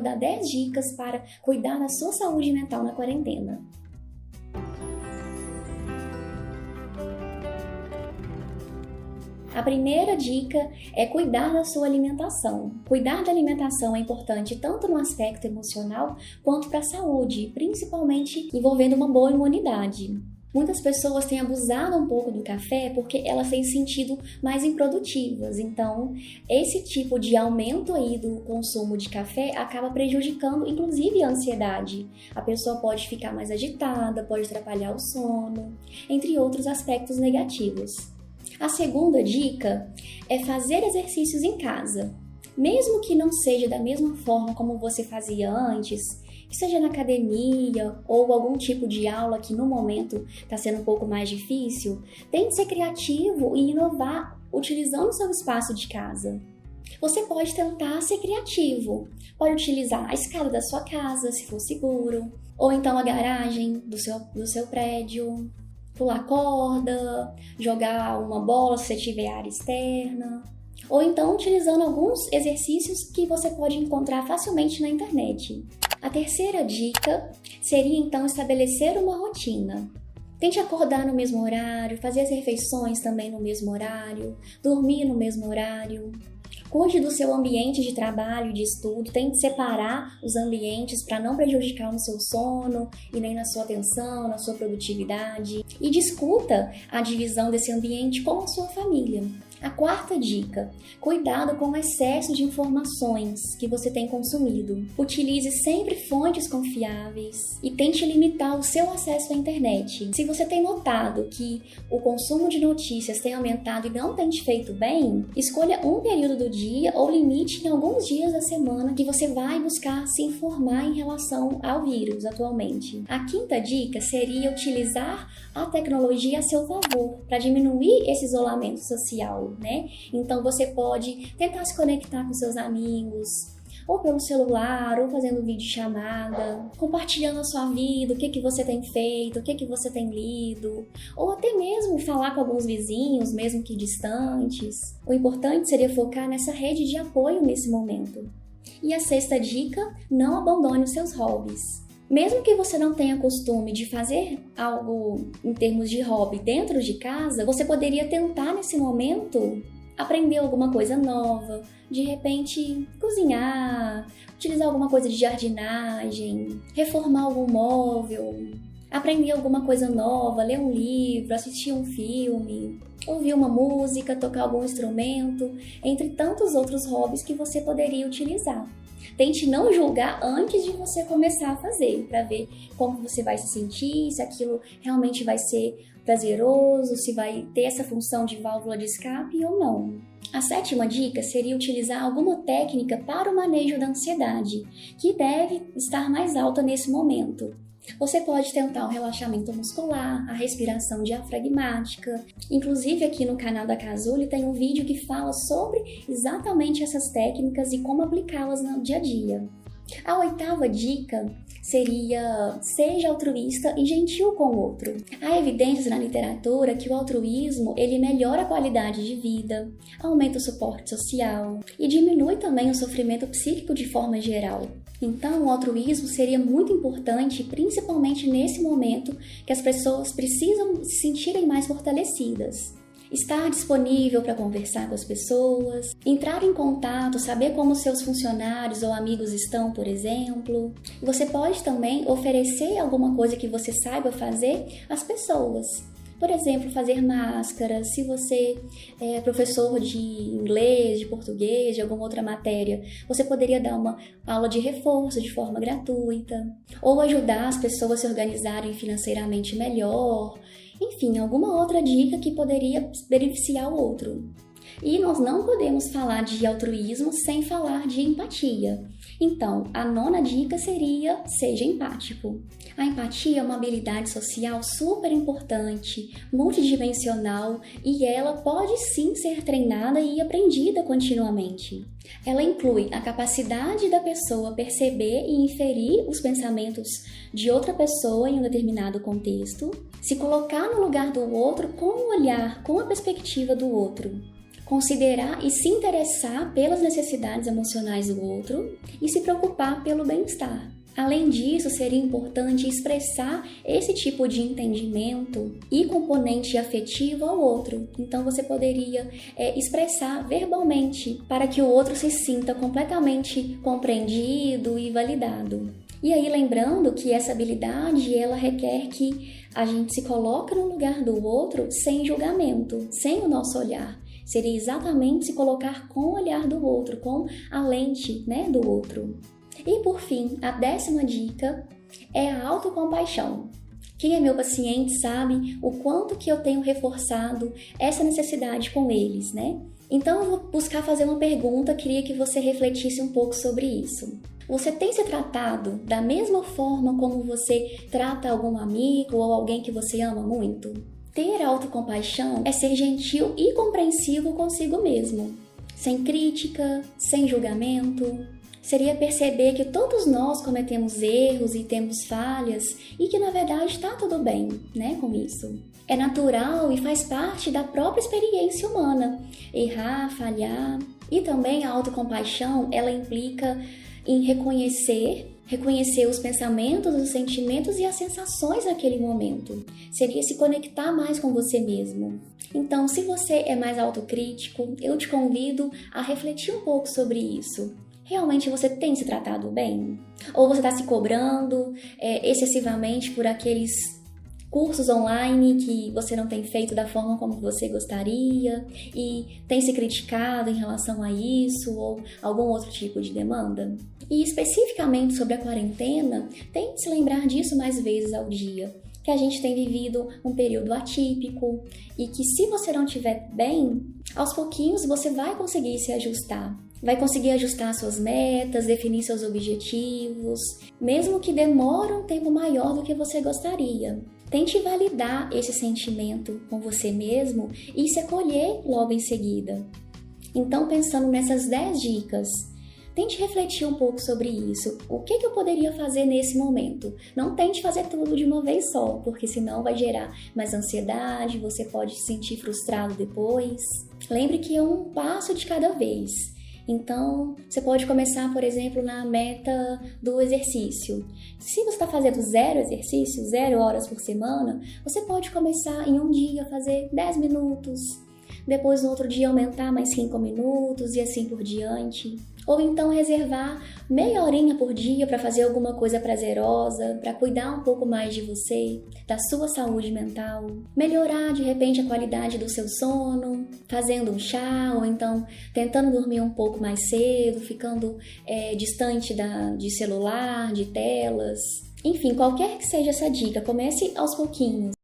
dar 10 dicas para cuidar da sua saúde mental na quarentena. A primeira dica é cuidar da sua alimentação. Cuidar da alimentação é importante tanto no aspecto emocional quanto para a saúde, principalmente envolvendo uma boa imunidade. Muitas pessoas têm abusado um pouco do café porque elas têm se sentido mais improdutivas. Então, esse tipo de aumento aí do consumo de café acaba prejudicando, inclusive, a ansiedade. A pessoa pode ficar mais agitada, pode atrapalhar o sono, entre outros aspectos negativos. A segunda dica é fazer exercícios em casa. Mesmo que não seja da mesma forma como você fazia antes, que seja na academia ou algum tipo de aula que no momento está sendo um pouco mais difícil, tente ser criativo e inovar utilizando o seu espaço de casa. Você pode tentar ser criativo, pode utilizar a escada da sua casa, se for seguro, ou então a garagem do seu prédio, pular corda, jogar uma bola se você tiver área externa, ou então utilizando alguns exercícios que você pode encontrar facilmente na internet. A terceira dica seria então estabelecer uma rotina. Tente acordar no mesmo horário, fazer as refeições também no mesmo horário, dormir no mesmo horário. Cuide do seu ambiente de trabalho e de estudo, tente separar os ambientes para não prejudicar no seu sono e nem na sua atenção, na sua produtividade. E discuta a divisão desse ambiente com a sua família. A quarta dica, cuidado com o excesso de informações que você tem consumido. Utilize sempre fontes confiáveis e tente limitar o seu acesso à internet. Se você tem notado que o consumo de notícias tem aumentado e não tem te feito bem, escolha um período do dia ou limite em alguns dias da semana que você vai buscar se informar em relação ao vírus atualmente. A quinta dica seria utilizar a tecnologia a seu favor para diminuir esse isolamento social. Então você pode tentar se conectar com seus amigos, ou pelo celular, ou fazendo videochamada, compartilhando a sua vida, o que você tem feito, o que você tem lido, ou até mesmo falar com alguns vizinhos, mesmo que distantes. O importante seria focar nessa rede de apoio nesse momento. E a sexta dica, não abandone os seus hobbies. Mesmo que você não tenha costume de fazer algo em termos de hobby dentro de casa, você poderia tentar nesse momento aprender alguma coisa nova, de repente cozinhar, utilizar alguma coisa de jardinagem, reformar algum móvel, aprender alguma coisa nova, ler um livro, assistir um filme, ouvir uma música, tocar algum instrumento, entre tantos outros hobbies que você poderia utilizar. Tente não julgar antes de você começar a fazer, para ver como você vai se sentir, se aquilo realmente vai ser prazeroso, se vai ter essa função de válvula de escape ou não. A sétima dica seria utilizar alguma técnica para o manejo da ansiedade, que deve estar mais alta nesse momento. Você pode tentar o relaxamento muscular, a respiração diafragmática. Inclusive aqui no canal da Cazuli tem um vídeo que fala sobre exatamente essas técnicas e como aplicá-las no dia a dia. A oitava dica seria: seja altruísta e gentil com o outro. Há evidências na literatura que o altruísmo ele melhora a qualidade de vida, aumenta o suporte social e diminui também o sofrimento psíquico de forma geral. Então, o altruísmo seria muito importante, principalmente nesse momento que as pessoas precisam se sentirem mais fortalecidas. Estar disponível para conversar com as pessoas, entrar em contato, saber como seus funcionários ou amigos estão, por exemplo. Você pode também oferecer alguma coisa que você saiba fazer às pessoas. Por exemplo, fazer máscaras. Se você é professor de inglês, de português, de alguma outra matéria, você poderia dar uma aula de reforço de forma gratuita, ou ajudar as pessoas a se organizarem financeiramente melhor. Enfim, alguma outra dica que poderia beneficiar o outro. E nós não podemos falar de altruísmo sem falar de empatia. Então, a nona dica seria: seja empático. A empatia é uma habilidade social super importante, multidimensional, e ela pode sim ser treinada e aprendida continuamente. Ela inclui a capacidade da pessoa perceber e inferir os pensamentos de outra pessoa em um determinado contexto, se colocar no lugar do outro com o olhar, com a perspectiva do outro. considerar e se interessar pelas necessidades emocionais do outro e se preocupar pelo bem-estar. Além disso, seria importante expressar esse tipo de entendimento e componente afetivo ao outro. Então, você poderia expressar verbalmente para que o outro se sinta completamente compreendido e validado. E aí, lembrando que essa habilidade, ela requer que a gente se coloque no lugar do outro sem julgamento, sem o nosso olhar. Seria exatamente se colocar com o olhar do outro, com a lente, do outro. E por fim, a 10ª dica é a autocompaixão. Quem é meu paciente sabe o quanto que eu tenho reforçado essa necessidade com eles, Então eu vou buscar fazer uma pergunta, queria que você refletisse um pouco sobre isso. Você tem se tratado da mesma forma como você trata algum amigo ou alguém que você ama muito? Ter autocompaixão é ser gentil e compreensivo consigo mesmo, sem crítica, sem julgamento. Seria perceber que todos nós cometemos erros e temos falhas e que na verdade está tudo bem, com isso. É natural e faz parte da própria experiência humana, errar, falhar. E também a autocompaixão, ela implica em reconhecer os pensamentos, os sentimentos e as sensações naquele momento. Seria se conectar mais com você mesmo. Então, se você é mais autocrítico, eu te convido a refletir um pouco sobre isso. Realmente você tem se tratado bem? Ou você está se cobrando excessivamente por aqueles cursos online que você não tem feito da forma como você gostaria e tem se criticado em relação a isso ou algum outro tipo de demanda? E especificamente sobre a quarentena, tente se lembrar disso mais vezes ao dia, que a gente tem vivido um período atípico e que se você não estiver bem, aos pouquinhos você vai conseguir se ajustar. Vai conseguir ajustar suas metas, definir seus objetivos, mesmo que demore um tempo maior do que você gostaria. Tente validar esse sentimento com você mesmo e se acolher logo em seguida. Então, pensando nessas 10 dicas, tente refletir um pouco sobre isso. O que eu poderia fazer nesse momento? Não tente fazer tudo de uma vez só, porque senão vai gerar mais ansiedade, você pode se sentir frustrado depois. Lembre que é um passo de cada vez. Então, você pode começar, por exemplo, na meta do exercício. Se você está fazendo 0 exercícios, 0 horas por semana, você pode começar em um dia a fazer 10 minutos, depois no outro dia aumentar mais 5 minutos e assim por diante. Ou então reservar meia horinha por dia para fazer alguma coisa prazerosa, para cuidar um pouco mais de você, da sua saúde mental. Melhorar, de repente, a qualidade do seu sono, fazendo um chá, ou então tentando dormir um pouco mais cedo, ficando distante de celular, de telas. Enfim, qualquer que seja essa dica, comece aos pouquinhos.